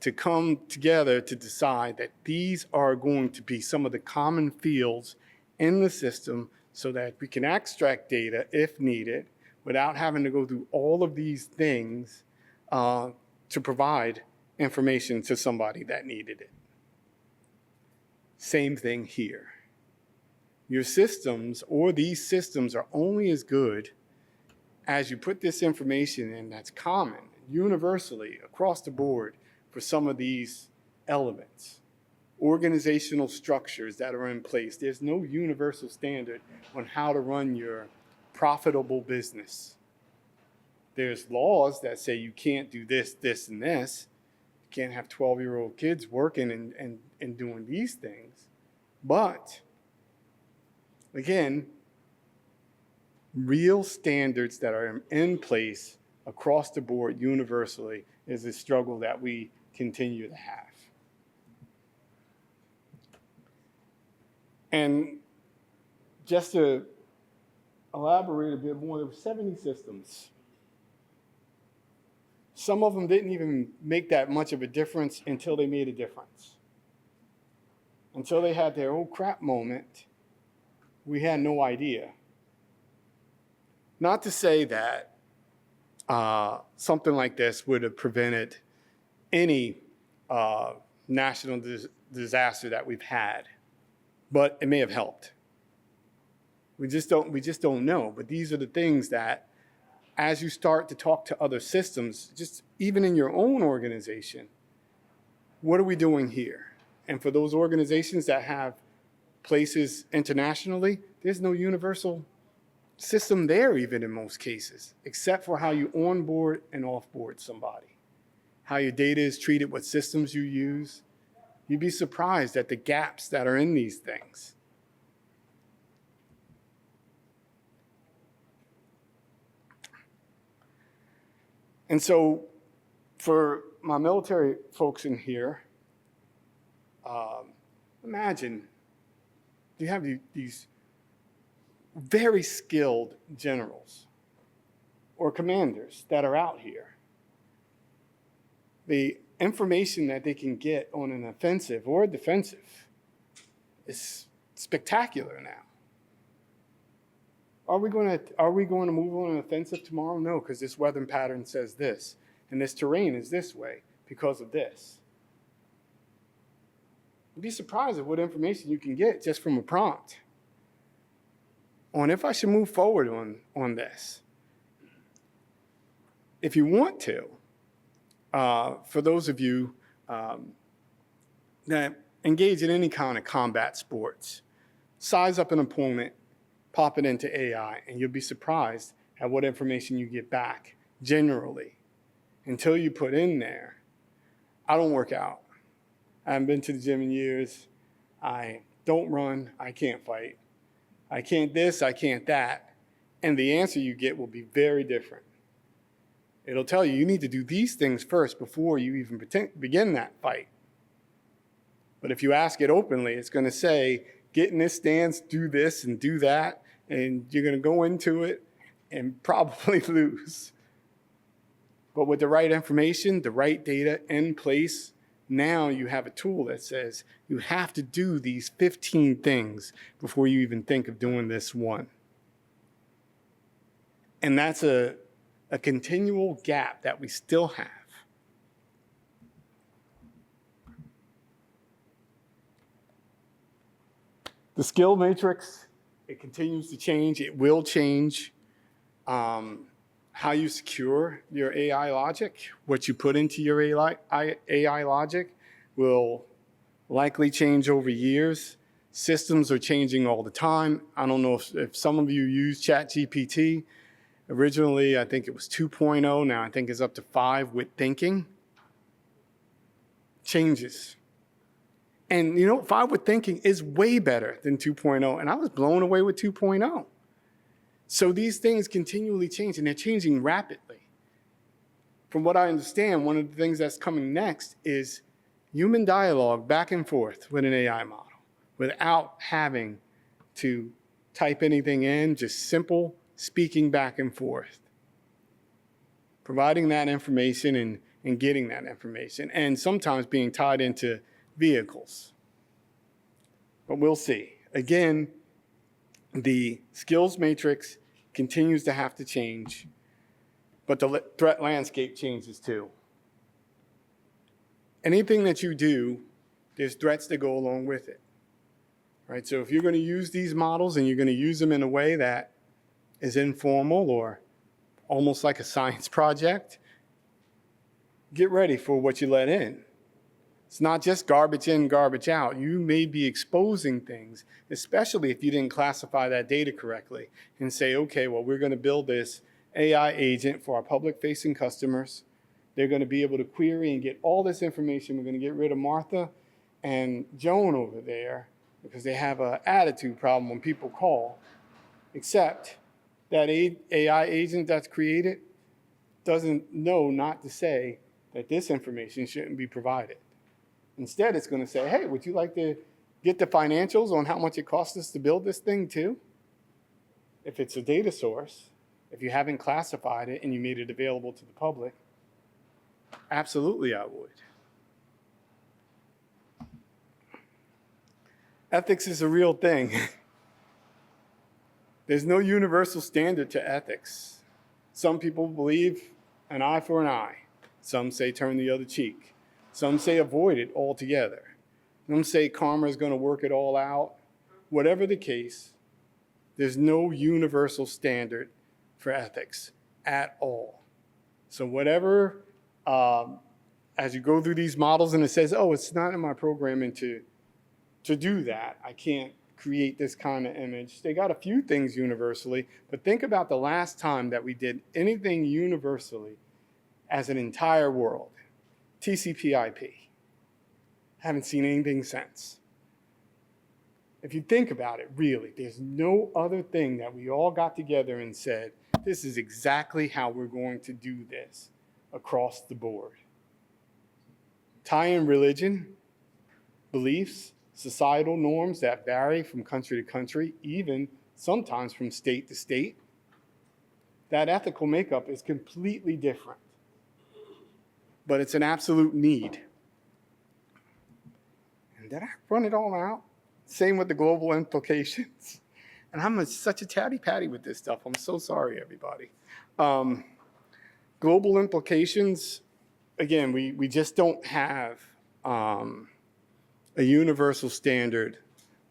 to come together to decide that these are going to be some of the common fields in the system so that we can extract data if needed without having to go through all of these things to provide information to somebody that needed it. Same thing here. Your systems or these systems are only as good as you put this information in that's common, universally, across the board for some of these elements. Organizational structures that are in place. There's no universal standard on how to run your profitable business. There's laws that say you can't do this, this, and this. You can't have 12-year-old kids working and doing these things. But, again, real standards that are in place across the board universally is a struggle that we continue to have. And just to elaborate a bit more, there were 70 systems. Some of them didn't even make that much of a difference until they made a difference. Until they had their oh crap moment, we had no idea. Not to say that something like this would have prevented any national disaster that we've had, but it may have helped. We just don't know. But these are the things that, as you start to talk to other systems, just even in your own organization, what are we doing here? And for those organizations that have places internationally, there's no universal system there even in most cases, except for how you onboard and offboard somebody. How your data is treated, what systems you use. You'd be surprised at the gaps that are in these things. And so for my military folks in here, imagine you have these very skilled generals or commanders that are out here. The information that they can get on an offensive or a defensive is spectacular now. Are we going to move on an offensive tomorrow? No, because this weather pattern says this, and this terrain is this way because of this. You'd be surprised at what information you can get just from a prompt on if I should move forward on this. If you want to, for those of you that engage in any kind of combat sports, size up an opponent pop it into AI, and you'll be surprised at what information you get back generally. Until you put in there, I don't work out. I haven't been to the gym in years. I don't run. I can't fight. I can't this. I can't that. And the answer you get will be very different. It'll tell you need to do these things first before you even begin that fight. But if you ask it openly, it's going to say, get in this stance, do this and do that, and you're going to go into it and probably lose. But with the right information, the right data in place, now you have a tool that says you have to do these 15 things before you even think of doing this one. And that's a continual gap that we still have. The skill matrix, it continues to change. It will change. How you secure your AI logic, what you put into your AI logic will likely change over years. Systems are changing all the time. I don't know if some of you use ChatGPT. Originally, I think it was 2.0. Now I think it's up to 5 with thinking. Changes. And you know, 5 with thinking is way better than 2.0. And I was blown away with 2.0. So these things continually change, and they're changing rapidly. From what I understand, one of the things that's coming next is human dialogue back and forth with an AI model without having to type anything in, just simple speaking back and forth. Providing that information and getting that information, and sometimes being tied into vehicles. But we'll see. Again, the skills matrix continues to have to change, but the threat landscape changes too. Anything that you do, there's threats that go along with it, right? So if you're going to use these models and you're going to use them in a way that is informal or almost like a science project, get ready for what you let in. It's not just garbage in, garbage out. You may be exposing things, especially if you didn't classify that data correctly and say, okay, well, we're going to build this AI agent for our public-facing customers. They're going to be able to query and get all this information. We're going to get rid of Martha and Joan over there because they have an attitude problem when people call. Except that AI agent that's created doesn't know not to say that this information shouldn't be provided. Instead, it's going to say, hey, would you like to get the financials on how much it costs us to build this thing too? If it's a data source, if you haven't classified it and you made it available to the public, absolutely I would. Ethics is a real thing. There's no universal standard to ethics. Some people believe an eye for an eye. Some say turn the other cheek. Some say avoid it altogether. Some say karma is going to work it all out. Whatever the case, there's no universal standard for ethics at all. So whatever, as you go through these models and it says, oh, it's not in my programming to do that. I can't create this kind of image. They got a few things universally, but think about the last time that we did anything universally as an entire world. TCP/IP. Haven't seen anything since. If you think about it, really, there's no other thing that we all got together and said, this is exactly how we're going to do this across the board. Tie in religion, beliefs, societal norms that vary from country to country, even sometimes from state to state. That ethical makeup is completely different. But it's an absolute need. And did I run it all out? Same with the global implications. And I'm such a tatty-patty with this stuff. I'm so sorry, everybody. Global implications, again, we just don't have a universal standard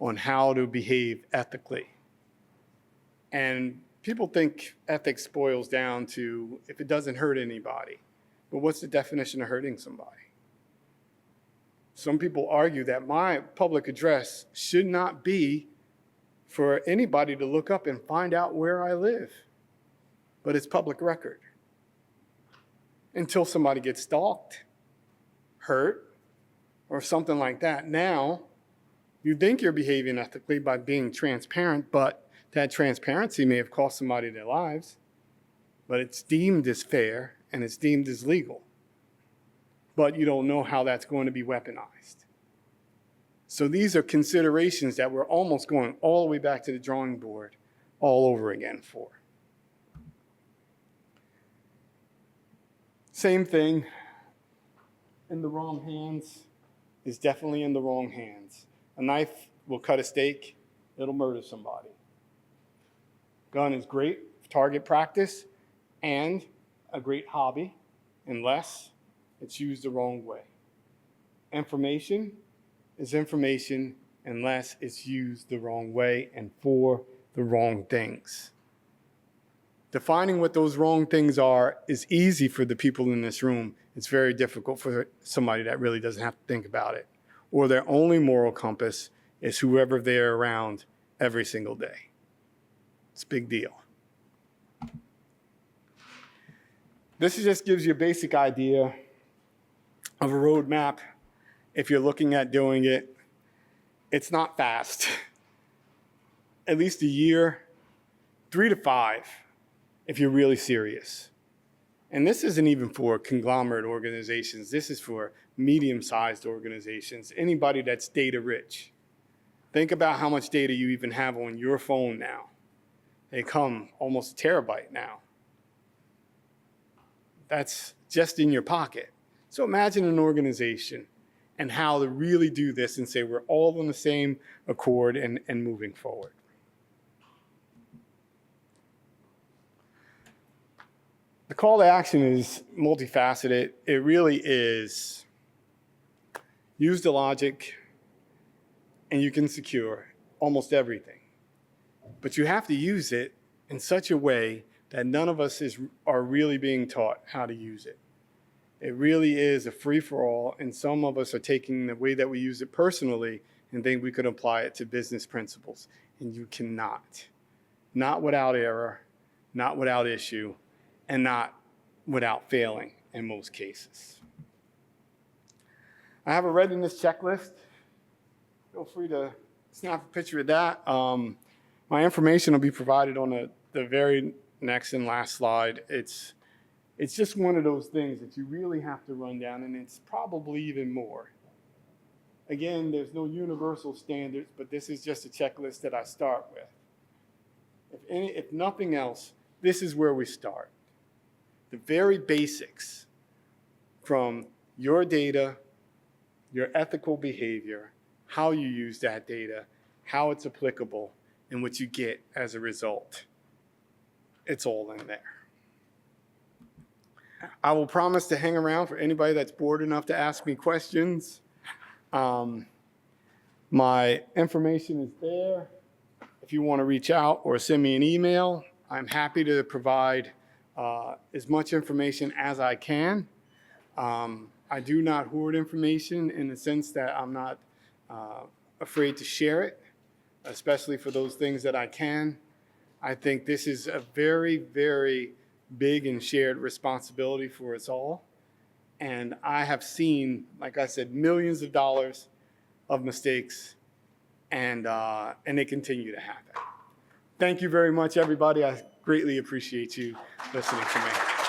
on how to behave ethically. And people think ethics boils down to if it doesn't hurt anybody. But what's the definition of hurting somebody? Some people argue that my public address should not be for anybody to look up and find out where I live. But it's public record. Until somebody gets stalked, hurt, or something like that. Now, you think you're behaving ethically by being transparent, but that transparency may have cost somebody their lives, but it's deemed as fair and it's deemed as legal. But you don't know how that's going to be weaponized. So these are considerations that we're almost going all the way back to the drawing board all over again for. Same thing, in the wrong hands is definitely in the wrong hands. A knife will cut a steak, it'll murder somebody. Gun is great for target practice and a great hobby unless it's used the wrong way. Information is information unless it's used the wrong way and for the wrong things. Defining what those wrong things are is easy for the people in this room. It's very difficult for somebody that really doesn't have to think about it. Or their only moral compass is whoever they're around every single day. It's a big deal. This just gives you a basic idea of a roadmap. If you're looking at doing it, it's not fast. At least a year, 3 to 5, if you're really serious. And this isn't even for conglomerate organizations. This is for medium-sized organizations, anybody that's data rich. Think about how much data you even have on your phone now. They come almost a terabyte now. That's just in your pocket. So imagine an organization and how to really do this and say we're all on the same accord and moving forward. The call to action is multifaceted. It really is use the logic and you can secure almost everything. But you have to use it in such a way that none of us are really being taught how to use it. It really is a free-for-all, and some of us are taking the way that we use it personally and think we could apply it to business principles, and you cannot. Not without error, not without issue, and not without failing in most cases. I have a readiness checklist. Feel free to snap a picture of that. My information will be provided on the very next and last slide. It's just one of those things that you really have to run down, and it's probably even more. Again, there's no universal standards, but this is just a checklist that I start with. If nothing else, this is where we start. The very basics from your data, your ethical behavior, how you use that data, how it's applicable, and what you get as a result. It's all in there. I will promise to hang around for anybody that's bored enough to ask me questions. My information is there. If you want to reach out or send me an email, I'm happy to provide as much information as I can. I do not hoard information in the sense that I'm not afraid to share it, especially for those things that I can. I think this is a very, very big and shared responsibility for us all. And I have seen, like I said, millions of dollars of mistakes, and they continue to happen. Thank you very much, everybody. I greatly appreciate you listening to me.